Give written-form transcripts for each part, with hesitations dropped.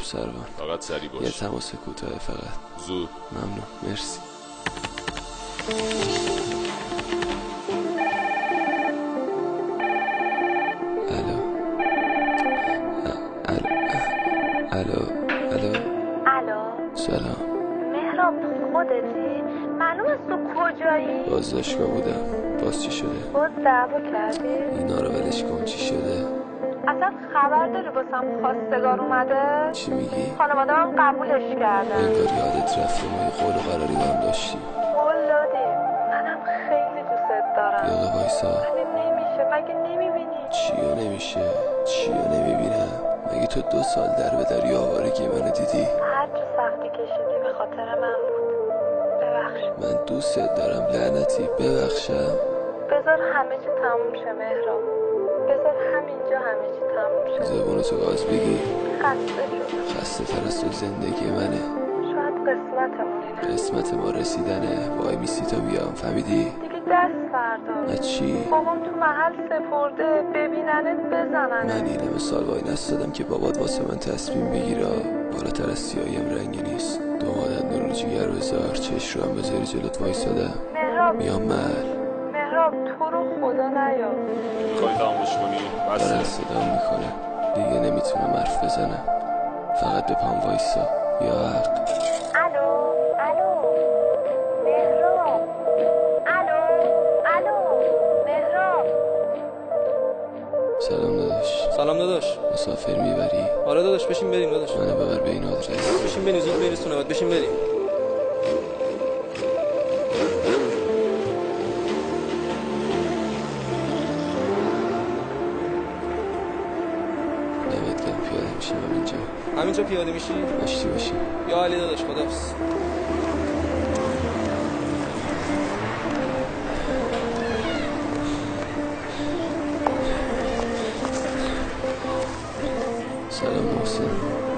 سروان. فقط سری باش. یه تماس کوتاه فقط. زود. ممنون. مرسی. الو سلام. مهراب خودتی؟ معلوم است تو کجایی؟ بازداشتگاه بودم. باز چی شده؟ باز دعوا کردی؟ اینا رو ولش کن. چی شده؟ اصلا خبر داری واسم خواستگار اومده؟ چی میگی؟ خانواده هم قبولش کردن. انگار یادت رفته ما یه قول و قراری با هم داشتیم. قول دادیم. منم خیلی دوست دارم. یالا وایسا. ولی نمیشه. مگه نمیبینی؟ چیو نمیشه؟ چیو نمیبینم؟ مگه تو 2 سال در به در آوارگی منو دیدی؟ هر چه سختی کشیدی به خاطر من بود. ببخش. من دوستت دارم لعنتی. ببخشم. بذار همه چی تموم شه مهراب. بذار همینجا همه چی تموم شه. زبونتو گاز بگی. خسته شدم. خسته تر از تو زندگی منه. شاید قسمتمون اینه. قسمت ما رسیدنه. وای میسی تا بیام. فهمیدی؟ دیگه دست بردار. نه چی؟ بابام تو محل سپرده. ببیننت بزنن. من این همه سال وای نستادم که بابات واسه من تصمیم بگیره. بالاتر از سیاهیم رنگی نیست. دومادت نور جیگر بذار. چش رو هم بذاری جلوت وایسادم. مهراب. میام مهراب تو رو خدا نیا. میخوای تمامش کنی؟ دارن بسه. صدام میکنه. دیگه نمیتونم حرف بزنم. فقط به پام وایسا. یا حق. الو مهراب. الو مهراب. سلام داداش. سلام داداش. مسافر میبری؟ آره داداش بشین بریم داداش. منو ببر به این آدرس. بشین بریم زود برسونه بعد بشین بریم. نمید گرم پیاده میشیم همینجا پیاده میشی؟ آشتی باشیم. یا علی داداش خداحافظ. سلام محسن.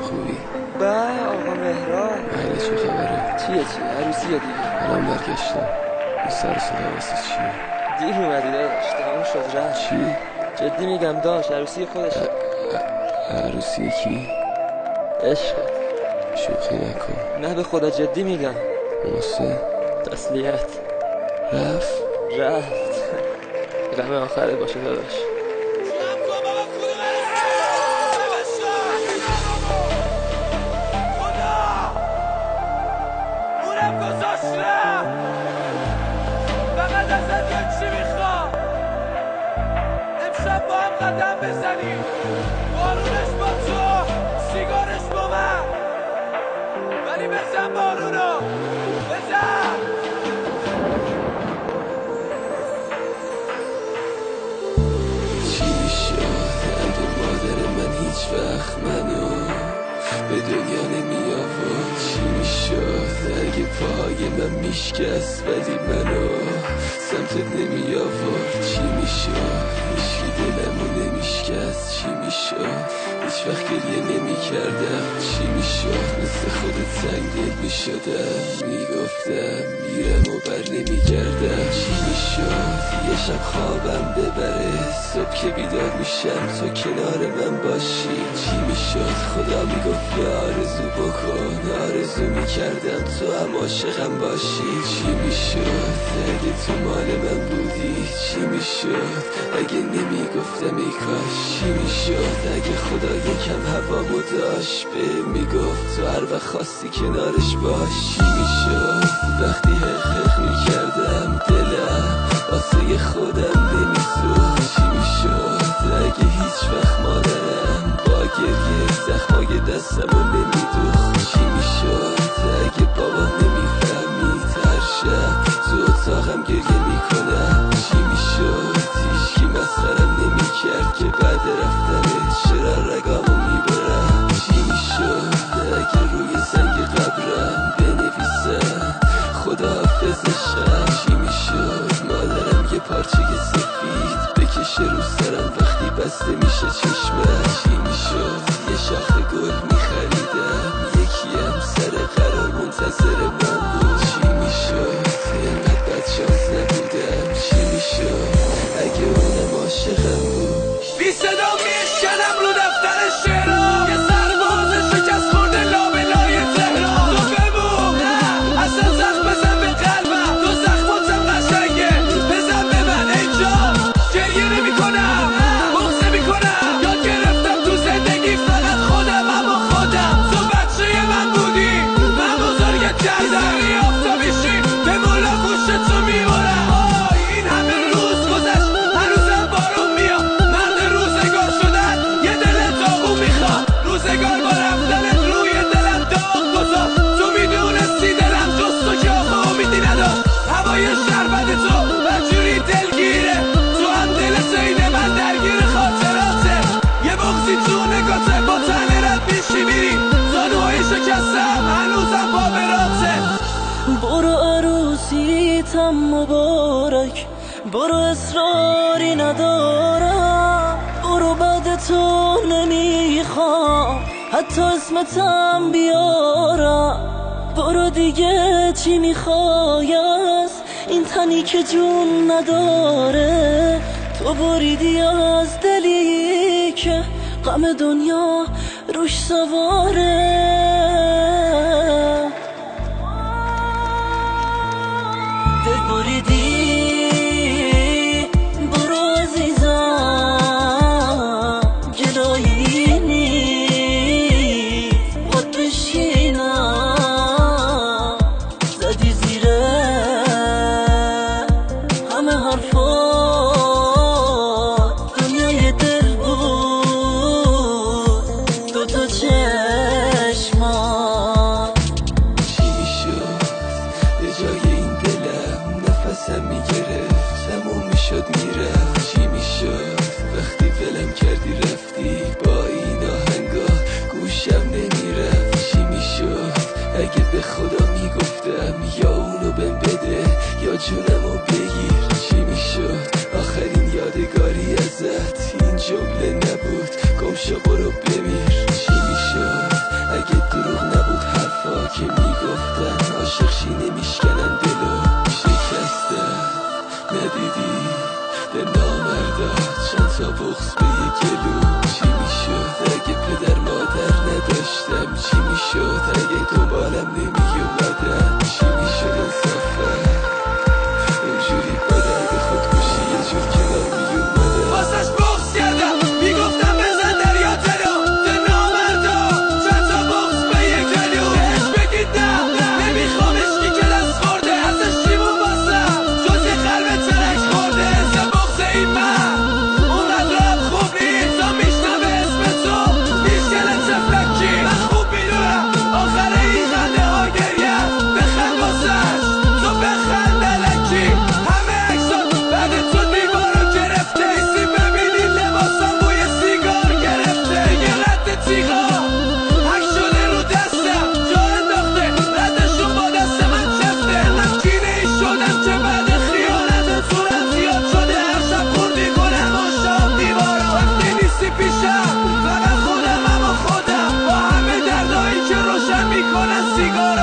خوبی؟ به آقا مهران. بله چه خبره؟ چیه عروسیه دیگه. الان برگشتم. این سر صدا واسه چیه؟ دیر اومدی داداش. تمام شد رفت. چی؟ جدی میگم داش عروسی خودشه. عروسی کی؟ عشقت. شوخی نکن. نه به خدا جدی میگم. محسن تسلیت. رفت. غم آخرت باشه داداش. قدم بزنیم بارونش با تو سیگارش با من ولی بزن بارونو بزن. چی میشد اگه مادر من هیچ وقت منو به دنیا نمی آورد؟ چی میشد اگه پاهای من میشکست ولی منو سمتت نمی آورد؟ چی میشد هیچی دلمو نمیشکست؟ چی میشد هیچ وقت گریه نمی کردم؟ چی میشد مثل خودت سنگدل میشدم میگفتم میرم و بر نمی گردم؟ چی میشد یه شب خوابم ببره صبح که بیدار میشم تو کنار من باشی؟ چی میشد خدا میگفت یا آرزو بکن آرزو میکردم تو هم عاشقم باشی؟ چی میشد اگه تو مال من بودی؟ چی میشد اگه نمیگفتم ای کاش؟ چی میشد اگه خدا یکم هوامو داشت به میگفت تو هر وقت خواستی کنارش باش؟ چی میشد وقتی حق میکردم دلم واسه خودم نمیسوخت؟ چی میشد اگه هیچ وقت مادرم با گریه زخمای دستمو نمیدوخت؟ چی میشد اگه بابا نمیفهمید هر شب تو اتاقم گریه میکنم؟ چی میشد هیچکی مسخرم نمیکرد که بعد رفتنت چرا رگامو میبرم؟ چی میشد اگه روی سنگ قبرم بنویسم خداحافظشم؟ چی میشد مادرم یه پارچه سفید بکشه رو سرم وقتی بسته میشه چشمم؟ چی میشد یه شاخه گل میخریدم یکیم سر قرار منتظر من بود؟ چی میشد اینقدر بدشانس نبودم؟ چی میشد اگه اونم عاشقم بود؟ بی صدا میشکنم رو دفتر شعرها یه سرباز شکست عروسیتم مبارک. برو اصراری ندارم، برو بعد تو نمیخوام حتی اسمتم بیارم. برو دیگه چی میخوای از این تنی که جون نداره؟ تو بریدی از دلی که غم دنیا روش سواره. دل بریدی، برو عزیزم گلایی نیست باد بشینم. زدی زیره همه حرفات، دنیای دل بود دوتا چشمات. چی میشد به جای این دلم نفسم میگرفت تموم میشد میرفت. چی میشد وقتی ولم کردی رفتی با این آهنگا گوشم نمیرفت. چی میشد اگه به خدا میگفتم یا اونو بهم بده یا جونمو بگیر؟ چی میشد آخرین یادگاری ازت این جمله نبود گم شو برو بمیر؟ چی میشد اگه دروغ نبود حرفا که میگفتن عاشق شی نمیشکنن دلو شکستن؟ ندیدی به نامردات چند تا بغض به یک گلو؟ چی میشد اگه پدر مادر نداشتم؟ چی میشد اگه دنبالم نمیومدن؟ چی میشد انصافا اونجوری با درد خودکشی یه جور کنار میومدن؟ واسش بغض کردم میگفتم بزن دریا جلو ده نامردا چند تا بغض به یک گلو. بهش بگید نه نمیخوامش که کلاس خورده ازش چیمون واسم جز یه قلب ترک خورده. زه بغض این من اونقدر هم خوب نیست تا میشنوه اسم تو میشکنه تفلکی. من خوب میدونم آخر این خنده ها گریه بخند واسش تو بخند الکی. همه عکسات بعد تو دیوارو گرفته ایسی ببینی لباسم بوی سیگار گرفته. دیگه رد تیغا حک شده رو دستم جا انداخته ردشون با دست من چفته. نمکینه ای شدم که بعد خیانت صورت زیاد شده هر شب خوردی کنم آشام دیوارا. وقتی نیستی پیشم فقط خودم اما خودم با همه دردایی که روشن میکنن سیگارا.